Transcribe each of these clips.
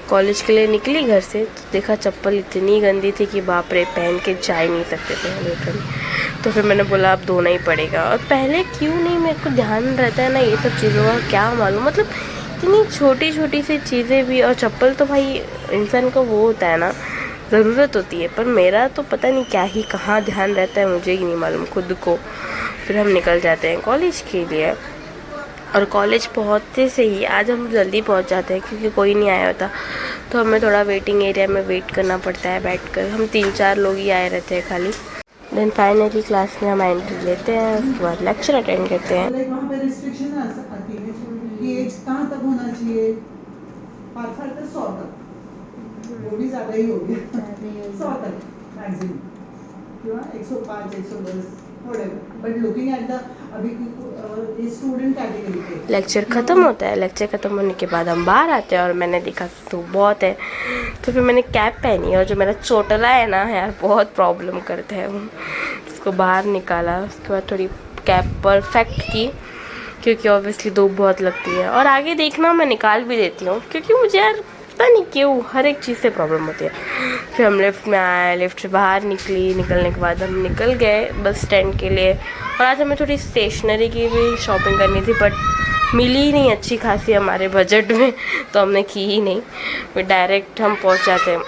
College के लिए निकली घर से तो देखा चप्पल इतनी गंदी थी कि बाप रे, पहन के जा ही नहीं सकते थे हम लिटरली। तो फिर मैंने बोला अब धोना ही पड़ेगा। और पहले क्यों नहीं मेरे को ध्यान रहता है ना ये सब चीज़ों का, क्या मालूम, मतलब इतनी छोटी छोटी सी चीज़ें भी। और चप्पल तो भाई इंसान को वो होता है ना, ज़रूरत होती है, पर मेरा तो पता नहीं क्या ही कहाँ ध्यान रहता है, मुझे ही नहीं मालूम खुद को। फिर हम निकल जाते हैं कॉलेज के लिए। और कॉलेज पहुँचते से ही आज हम जल्दी पहुँच जाते हैं क्योंकि कोई नहीं आया होता, तो हमें थोड़ा वेटिंग एरिया में वेट करना पड़ता है बैठकर। हम 3-4 लोग ही आए रहते हैं खाली। देन फाइनली क्लास में हम एंट्री लेते हैं, उसके बाद लेक्चर अटेंड करते हैं। वहाँ पे रिस्ट्रिक्शन आती है कि एज कहाँ तक होना चाहिए, 5 साल तक 100 तक, वो भी ज़्यादा ही हो गया, 100 तक मैक्सिमम, क्यों 105 110 बट लुकिंग एट द अभी स्टूडेंट कैटेगरी पे लेक्चर ख़त्म होता है। लेक्चर ख़त्म होने के बाद हम बाहर आते हैं और मैंने देखा धूप बहुत है, तो फिर मैंने कैप पहनी। और जो मेरा चोटला है ना यार, बहुत प्रॉब्लम करता है वो, उसको बाहर निकाला। उसके बाद थोड़ी कैप परफेक्ट की क्योंकि ऑब्वियसली धूप बहुत लगती है। और आगे देखना मैं निकाल भी देती हूँ क्योंकि मुझे यार पता नहीं क्यों हर एक चीज़ से प्रॉब्लम होती है। फिर हम लिफ्ट में आए, लिफ्ट से बाहर निकलने के बाद हम निकल गए बस स्टैंड के लिए। और आज हमें थोड़ी स्टेशनरी की भी शॉपिंग करनी थी, बट मिली ही नहीं अच्छी खासी हमारे बजट में, तो हमने की ही नहीं। फिर डायरेक्ट हम पहुंच जाते हैं।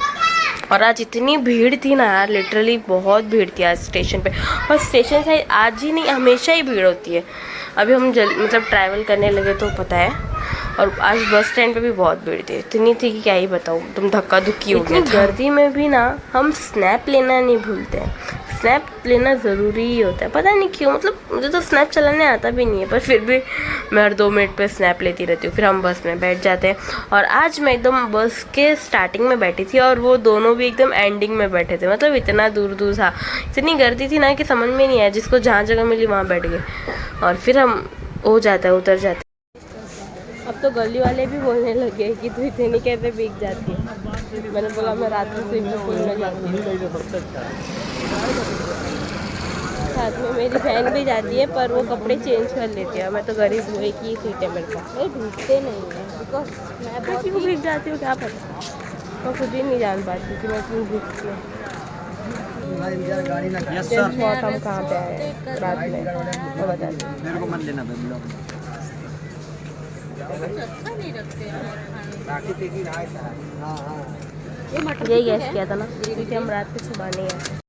और आज इतनी भीड़ थी ना यार, लिटरली बहुत भीड़ थी आज स्टेशन पे। और स्टेशन से आज ही नहीं, हमेशा ही भीड़ होती है। अभी हम मतलब ट्रैवल करने लगे तो पता है। और आज बस स्टैंड पे भी बहुत भीड़ थी, इतनी थी कि क्या ही बताऊँ, तुम धक्का धुक्की हो गई। गर्दी में भी ना हम स्नैप लेना नहीं भूलते हैं। स्नैप लेना ज़रूरी ही होता है, पता नहीं क्यों, मतलब मुझे तो स्नैप चलाने आता भी नहीं है, पर फिर भी मैं हर 2 मिनट पे स्नैप लेती रहती हूँ। फिर हम बस में बैठ जाते हैं। और आज मैं एकदम बस के स्टार्टिंग में बैठी थी और वो दोनों भी एकदम एंडिंग में बैठे थे, मतलब इतना दूर दूर था, इतनी गर्दी थी ना कि समझ में नहीं आया, जिसको जहाँ जगह मिली वहाँ बैठ गए। और फिर हम हो जाता है, उतर जाते हैं। अब तो गली वाले भी बोलने लगे कि तू इतनी कैसे भीग जाती है। मैंने बोला मैं रात में स्विमिंग पूल में जाती हूँ, साथ में मेरी बहन भी जाती है, पर वो कपड़े चेंज कर लेती है। मैं तो गरीब हूँ, एक ही सीट है मेरे पास। भीगते नहीं है बिकॉज मैं बहुत क्यों भीग जाती हूँ क्या पता, मैं खुद ही नहीं जान पाती कि मैं क्यों भीगती हूँ। हम कहाँ पे आए रात में, मैं बता दी। मेरे को मत लेना यही गैस किया था ना, क्योंकि हम रात में सुबह नहीं आए।